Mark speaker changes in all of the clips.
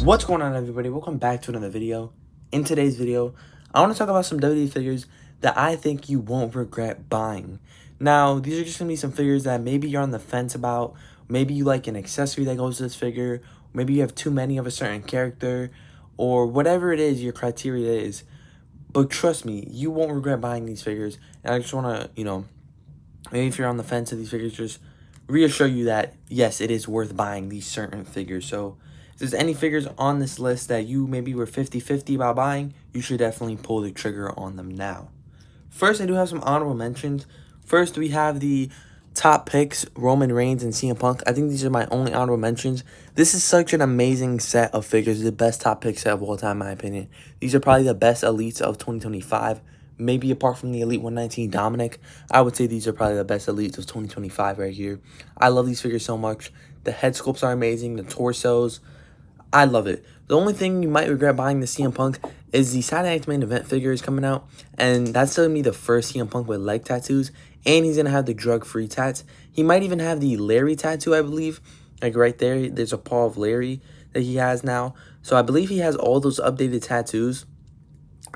Speaker 1: What's going on, everybody? Welcome back to another video. In today's video, I want to talk about some WWE figures that I think you won't regret buying. Now, these are just going to be some figures that maybe you're on the fence about. Maybe you like an accessory that goes to this figure. Maybe you have too many of a certain character. Or whatever it is your criteria is. But trust me, you won't regret buying these figures. And I just want to, maybe if you're on the fence of these figures, just reassure you that, yes, it is worth buying these certain figures. So if there's any figures on this list that you maybe were 50-50 about buying, you should definitely pull the trigger on them now. First, I do have some honorable mentions. First, we have the top picks, Roman Reigns and CM Punk. I think these are my only honorable mentions. This is such an amazing set of figures, the best top pick set of all time, in my opinion. These are probably the best elites of 2025. Maybe apart from the Elite 119 Dominic, I would say these are probably the best elites of 2025 right here. I love these figures so much. The head sculpts are amazing. The torsos, I love it. The only thing you might regret buying the CM Punk is the Saturday Night's Main Event figure is coming out. And that's going to be the first CM Punk with leg tattoos. And he's going to have the drug-free tats. He might even have the Larry tattoo, I believe. Like right there, there's a paw of Larry that he has now. So I believe he has all those updated tattoos.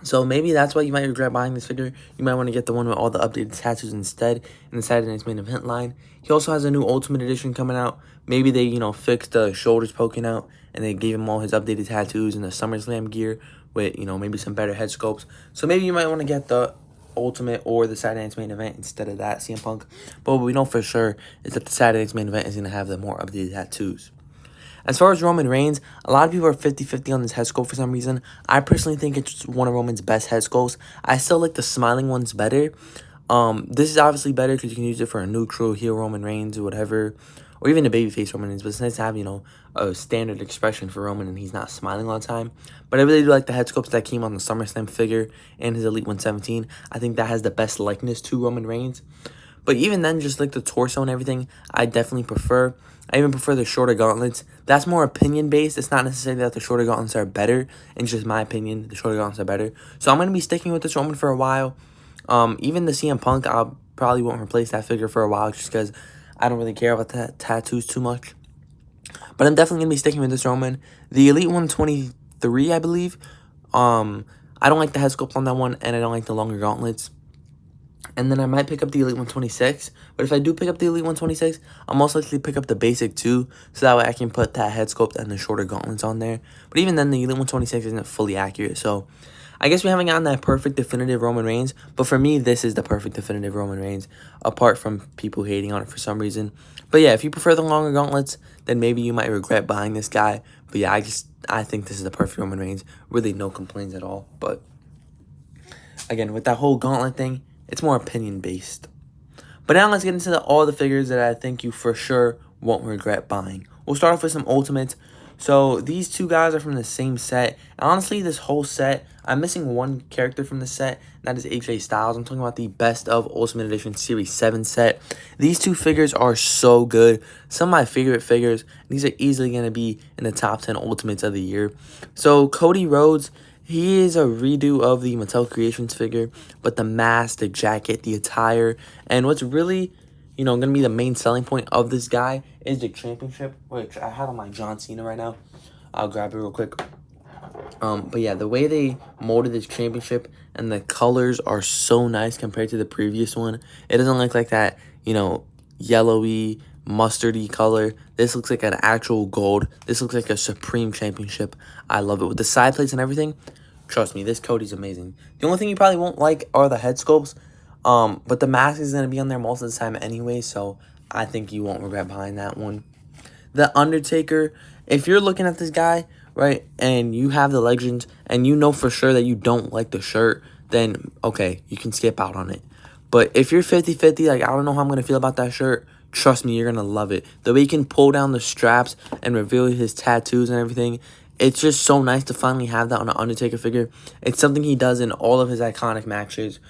Speaker 1: So maybe that's why you might regret buying this figure. You might want to get the one with all the updated tattoos instead in the Saturday Night's Main Event line. He also has a new Ultimate Edition coming out. Maybe they, fixed the shoulders poking out and they gave him all his updated tattoos and the SummerSlam gear with, maybe some better head sculpts. So maybe you might want to get the Ultimate or the Saturday Night's Main Event instead of that CM Punk. But what we know for sure is that the Saturday Night's Main Event is going to have the more updated tattoos. As far as Roman Reigns, a lot of people are 50-50 on this head sculpt for some reason. I personally think it's one of Roman's best head sculpts. I still like the smiling ones better. This is obviously better because you can use it for a neutral, heel Roman Reigns or whatever. Or even a babyface Roman Reigns. But it's nice to have, a standard expression for Roman and he's not smiling all the time. But I really do like the head sculpts that came on the SummerSlam figure and his Elite 117. I think that has the best likeness to Roman Reigns. But even then, just like the torso and everything, I definitely prefer. I even prefer the shorter gauntlets. That's more opinion-based. It's not necessarily that the shorter gauntlets are better. It's just my opinion. The shorter gauntlets are better. So I'm going to be sticking with this Roman for a while. Even the CM Punk, I probably won't replace that figure for a while just because I don't really care about the tattoos too much. But I'm definitely going to be sticking with this Roman. The Elite 123, I believe. I don't like the head sculpt on that one, and I don't like the longer gauntlets. And then I might pick up the Elite 126. But if I do pick up the Elite 126, I'll most likely pick up the basic too. So that way I can put that head sculpt and the shorter gauntlets on there. But even then, the Elite 126 isn't fully accurate. So I guess we haven't gotten that perfect definitive Roman Reigns. But for me, this is the perfect definitive Roman Reigns. Apart from people hating on it for some reason. But yeah, if you prefer the longer gauntlets, then maybe you might regret buying this guy. But yeah, I think this is the perfect Roman Reigns. Really no complaints at all. But again, with that whole gauntlet thing, it's more opinion-based. But now let's get into all the figures that I think you for sure won't regret buying. We'll start off with some Ultimates. So these two guys are from the same set. And honestly, this whole set, I'm missing one character from the set. And that is AJ Styles. I'm talking about the Best of Ultimate Edition Series 7 set. These two figures are so good. Some of my favorite figures. These are easily going to be in the top 10 Ultimates of the year. So Cody Rhodes, he is a redo of the Mattel Creations figure, but the mask, the jacket, the attire, and what's really, going to be the main selling point of this guy is the championship, which I have on my John Cena right now. I'll grab it real quick. But yeah, the way they molded this championship and the colors are so nice compared to the previous one. It doesn't look like that, yellowy, mustardy color. This looks like an actual gold. This looks like a Supreme Championship. I love it. With the side plates and everything, trust me, this Cody's amazing. The only thing you probably won't like are the head sculpts. But the mask is going to be on there most of the time anyway, so I think you won't regret buying that one. The Undertaker, if you're looking at this guy, right, and you have the Legends, and you know for sure that you don't like the shirt, then, okay, you can skip out on it. But if you're 50-50, like, I don't know how I'm going to feel about that shirt, trust me, you're going to love it. The way he can pull down the straps and reveal his tattoos and everything, it's just so nice to finally have that on an Undertaker figure. It's something he does in all of his iconic matches.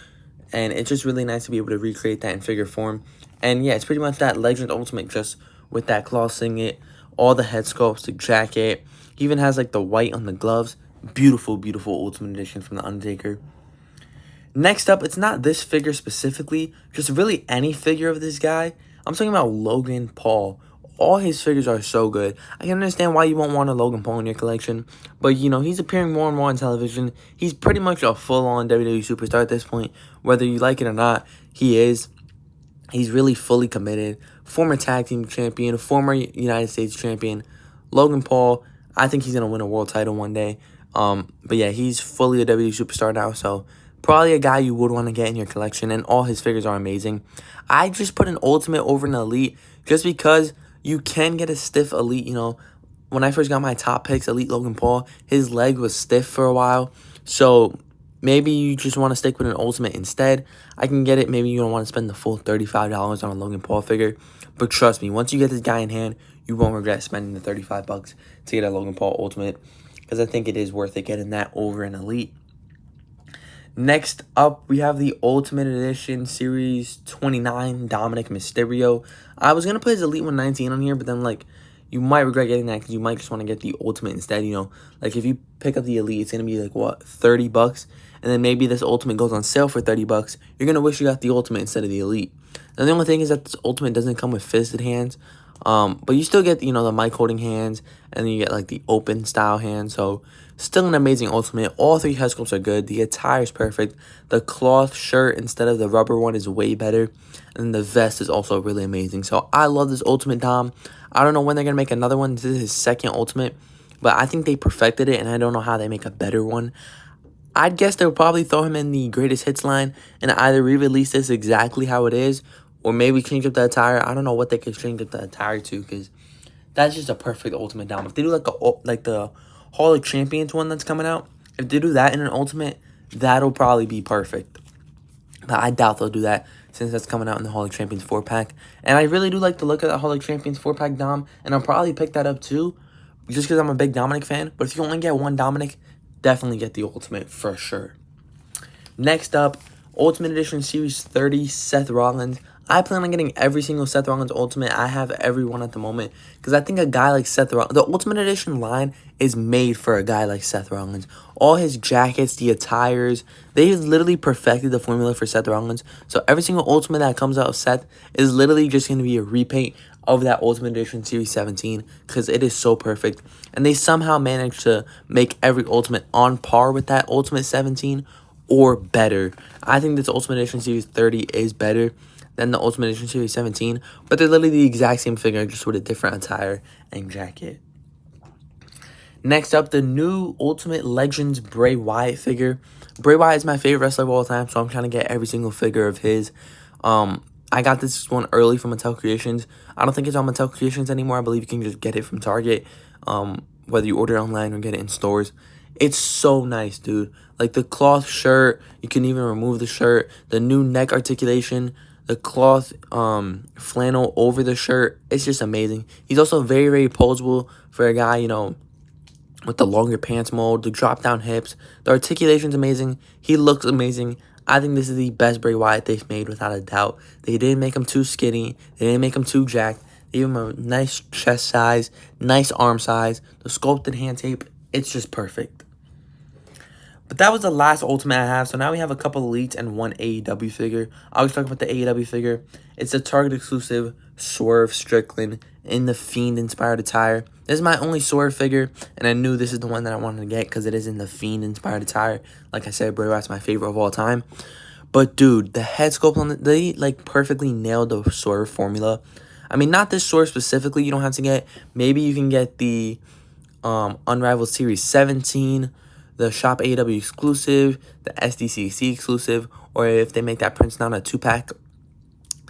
Speaker 1: And it's just really nice to be able to recreate that in figure form. And yeah, it's pretty much that Legend Ultimate just with that claw singlet, all the head sculpts, the jacket. He even has like the white on the gloves. Beautiful, beautiful Ultimate Edition from The Undertaker. Next up, it's not this figure specifically, just really any figure of this guy. I'm talking about Logan Paul. all his figures are so good. I can understand why you won't want a Logan Paul in your collection, but, you know, he's appearing more and more on television. He's pretty much a full-on WWE superstar at this point. Whether you like it or not, he is. He's really fully committed. Former tag team champion, former United States champion. Logan Paul, I think he's going to win a world title one day. But yeah, he's fully a WWE superstar now, so probably a guy you would want to get in your collection, and all his figures are amazing. I just put an Ultimate over an Elite just because you can get a stiff Elite. You know, when I first got my top picks, Elite Logan Paul, his leg was stiff for a while, so maybe you just want to stick with an Ultimate instead. I can get it. Maybe you don't want to spend the full $35 on a Logan Paul figure, but trust me, once you get this guy in hand, you won't regret spending the $35 to get a Logan Paul Ultimate, because I think it is worth it getting that over an Elite. Next up, we have the Ultimate Edition Series 29 Dominic Mysterio. I was going to put his Elite 119 on here, but then, like, you might regret getting that because you might just want to get the Ultimate instead, you know. Like, if you pick up the Elite, it's going to be, like, what, $30? And then maybe this Ultimate goes on sale for $30. You're going to wish you got the Ultimate instead of the Elite. And the only thing is that this Ultimate doesn't come with fisted hands. But you still get, you know, the mic holding hands, and then you get, like, the open style hands. So, still an amazing Ultimate. All three head sculpts are good. The attire is perfect. The cloth shirt instead of the rubber one is way better. And the vest is also really amazing. So, I love this Ultimate Dom. I don't know when they're going to make another one. This is his second Ultimate. But I think they perfected it, and I don't know how they make a better one. I'd guess they'll probably throw him in the greatest hits line and either re-release this exactly how it is, or maybe change up the attire. I don't know what they could change up the attire to, because that's just a perfect Ultimate Dom. If they do like the Hall of Champions one that's coming out, if they do that in an Ultimate, that'll probably be perfect. But I doubt they'll do that since that's coming out in the Hall of Champions 4-pack. And I really do like the look of that Hall of Champions 4-pack Dom, and I'll probably pick that up too, just because I'm a big Dominic fan. But if you only get one Dominic, definitely get the Ultimate for sure. Next up, Ultimate Edition Series 30, Seth Rollins. I plan on getting every single Seth Rollins Ultimate. I have every one at the moment, because I think a guy like Seth Rollins, the Ultimate Edition line is made for a guy like Seth Rollins. All his jackets, the attires, they literally perfected the formula for Seth Rollins. So every single Ultimate that comes out of Seth is literally just going to be a repaint of that Ultimate Edition Series 17, because it is so perfect. And they somehow managed to make every Ultimate on par with that Ultimate 17 or better. I think this Ultimate Edition Series 30 is better than the Ultimate Edition Series 17, but they're literally the exact same figure, just with a different attire and jacket. Next up, the new Ultimate Legends Bray Wyatt figure. Bray Wyatt is my favorite wrestler of all time, so I'm trying to get every single figure of his. I got this one early from Mattel Creations. I don't think it's on Mattel Creations anymore. I believe you can just get it from Target, whether you order it online or get it in stores. It's so nice, dude. Like, the cloth shirt, you can even remove the shirt. The new neck articulation, the cloth flannel over the shirt. It's just amazing. He's also very, very posable for a guy, you know, with the longer pants mold, the drop-down hips. The articulation's amazing. He looks amazing. I think this is the best Bray Wyatt they've made, without a doubt. They didn't make him too skinny. They didn't make him too jacked. They gave him a nice chest size, nice arm size, the sculpted hand tape. It's just perfect. But that was the last Ultimate I have. So now we have a couple Elites and one AEW figure. I always talk about the AEW figure. It's a Target exclusive Swerve Strickland in the Fiend-inspired attire. This is my only Swerve figure, and I knew this is the one that I wanted to get because it is in the Fiend-inspired attire. Like I said, Bray Wyatt's my favorite of all time. But, dude, the head sculpt on it, they, like, perfectly nailed the Swerve formula. I mean, not this Swerve specifically you don't have to get. Maybe you can get the Unrivaled Series 17, the Shop AEW exclusive, the SDCC exclusive, or if they make that Prince Nana 2-pack.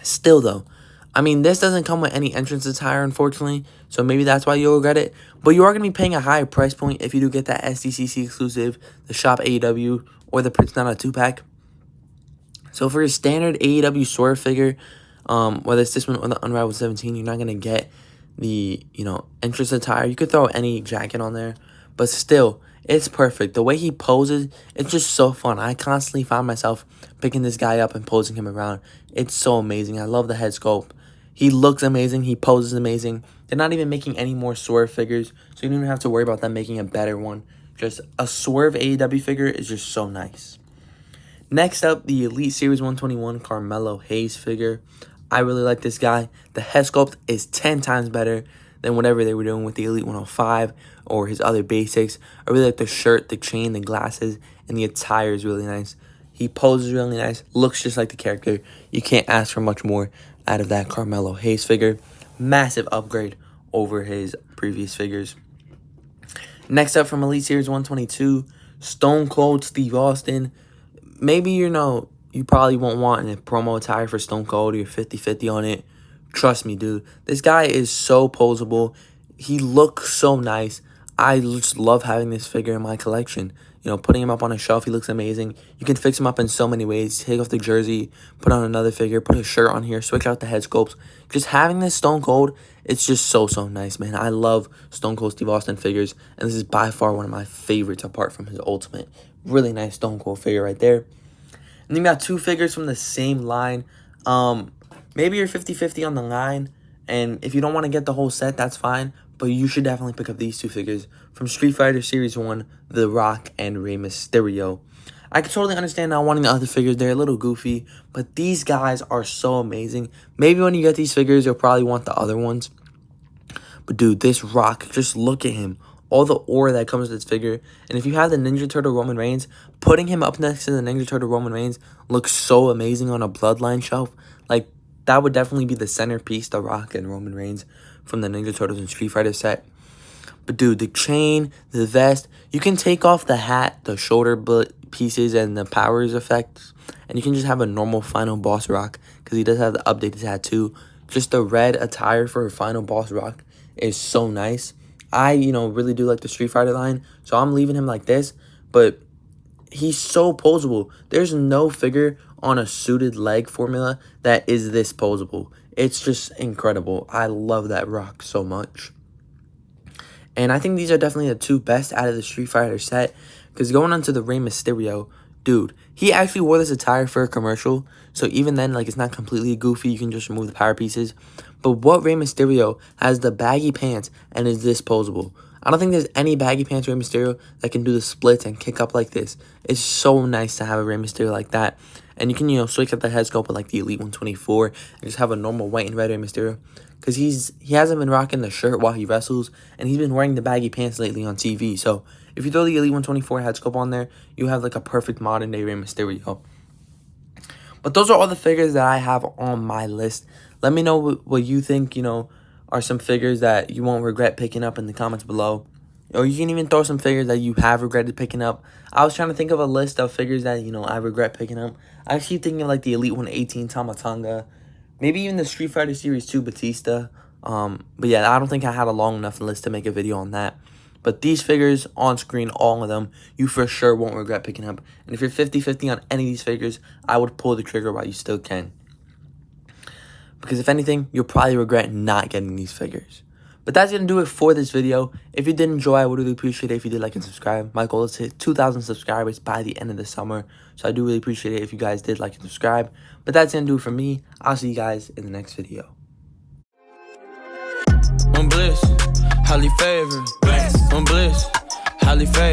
Speaker 1: Still, though, I mean, this doesn't come with any entrance attire, unfortunately, so maybe that's why you'll regret it. But you are going to be paying a higher price point if you do get that SDCC exclusive, the Shop AEW, or the Prince Nana 2-pack. So for your standard AEW Swerve figure, whether it's this one or the Unrivaled 17, you're not going to get the, you know, entrance attire. You could throw any jacket on there, but still, it's perfect. The way he poses, it's just so fun. I constantly find myself picking this guy up and posing him around. It's so amazing. I love the head sculpt. He looks amazing. He poses amazing. They're not even making any more Swerve figures, so you don't even have to worry about them making a better one. Just a Swerve AEW figure is just so nice. Next up, the Elite Series 121 Carmelo Hayes figure. I really like this guy. The head sculpt is 10 times better than whatever they were doing with the Elite 105 or his other basics. I really like the shirt, the chain, the glasses, and the attire is really nice. He poses really nice, looks just like the character. You can't ask for much more out of that Carmelo Hayes figure. Massive upgrade over his previous figures. Next up from Elite Series 122, Stone Cold Steve Austin. Maybe, you probably won't want a promo attire for Stone Cold or 50-50 on it. Trust me, dude. This guy is so posable. He looks so nice. I just love having this figure in my collection. Putting him up on a shelf, he looks amazing. You can fix him up in so many ways. Take off the jersey, put on another figure, put a shirt on here, switch out the head sculpts. Just having this Stone Cold, it's just so nice, man. I love Stone Cold Steve Austin figures, and this is by far one of my favorites apart from his Ultimate. Really nice Stone Cold figure right there. And then you got two figures from the same line. Maybe you're 50-50 on the line, and if you don't want to get the whole set, that's fine. But you should definitely pick up these two figures from Street Fighter Series 1, The Rock and Rey Mysterio. I can totally understand not wanting the other figures. They're a little goofy, but these guys are so amazing. Maybe when you get these figures, you'll probably want the other ones. But dude, this Rock, just look at him. All the aura that comes with this figure. And if you have the Ninja Turtle Roman Reigns, putting him up next to the Ninja Turtle Roman Reigns looks so amazing on a Bloodline shelf. Like, that would definitely be the centerpiece, The Rock and Roman Reigns from the Ninja Turtles and Street Fighter set. But dude, the chain, the vest, you can take off the hat, the shoulder pieces, and the powers effects, and you can just have a normal Final Boss Rock, because he does have the updated tattoo. Just the red attire for a Final Boss Rock is so nice. I, really do like the Street Fighter line, so I'm leaving him like this, but he's so posable. There's no figure on a suited leg formula that is this posable. It's just incredible. I love that Rock so much. And I think these are definitely the two best out of the Street Fighter set. Because going on to the Rey Mysterio, dude, he actually wore this attire for a commercial. So even then, it's not completely goofy. You can just remove the power pieces. But what Rey Mysterio has the baggy pants and is this posable? I don't think there's any baggy pants Rey Mysterio that can do the splits and kick up like this. It's so nice to have a Rey Mysterio like that. And you can, switch up the head sculpt with, the Elite 124 and just have a normal white and red Rey Mysterio. Because he hasn't been rocking the shirt while he wrestles, and he's been wearing the baggy pants lately on TV. So if you throw the Elite 124 head sculpt on there, you have, a perfect modern-day Rey Mysterio. But those are all the figures that I have on my list. Let me know what you think, are some figures that you won't regret picking up in the comments below. Or you can even throw some figures that you have regretted picking up. I was trying to think of a list of figures that, I regret picking up. I actually thinking of, the Elite 118 Tamatanga. Maybe even the Street Fighter Series 2 Batista. But yeah, I don't think I had a long enough list to make a video on that. But these figures on screen, all of them, you for sure won't regret picking up. And if you're 50-50 on any of these figures, I would pull the trigger while you still can. Because if anything, you'll probably regret not getting these figures. But that's going to do it for this video. If you did enjoy, I would really appreciate it if you did like and subscribe. My goal is to hit 2,000 subscribers by the end of the summer. So I do really appreciate it if you guys did like and subscribe. But that's going to do it for me. I'll see you guys in the next video.
Speaker 2: One bliss, highly favored. One bliss, highly favored.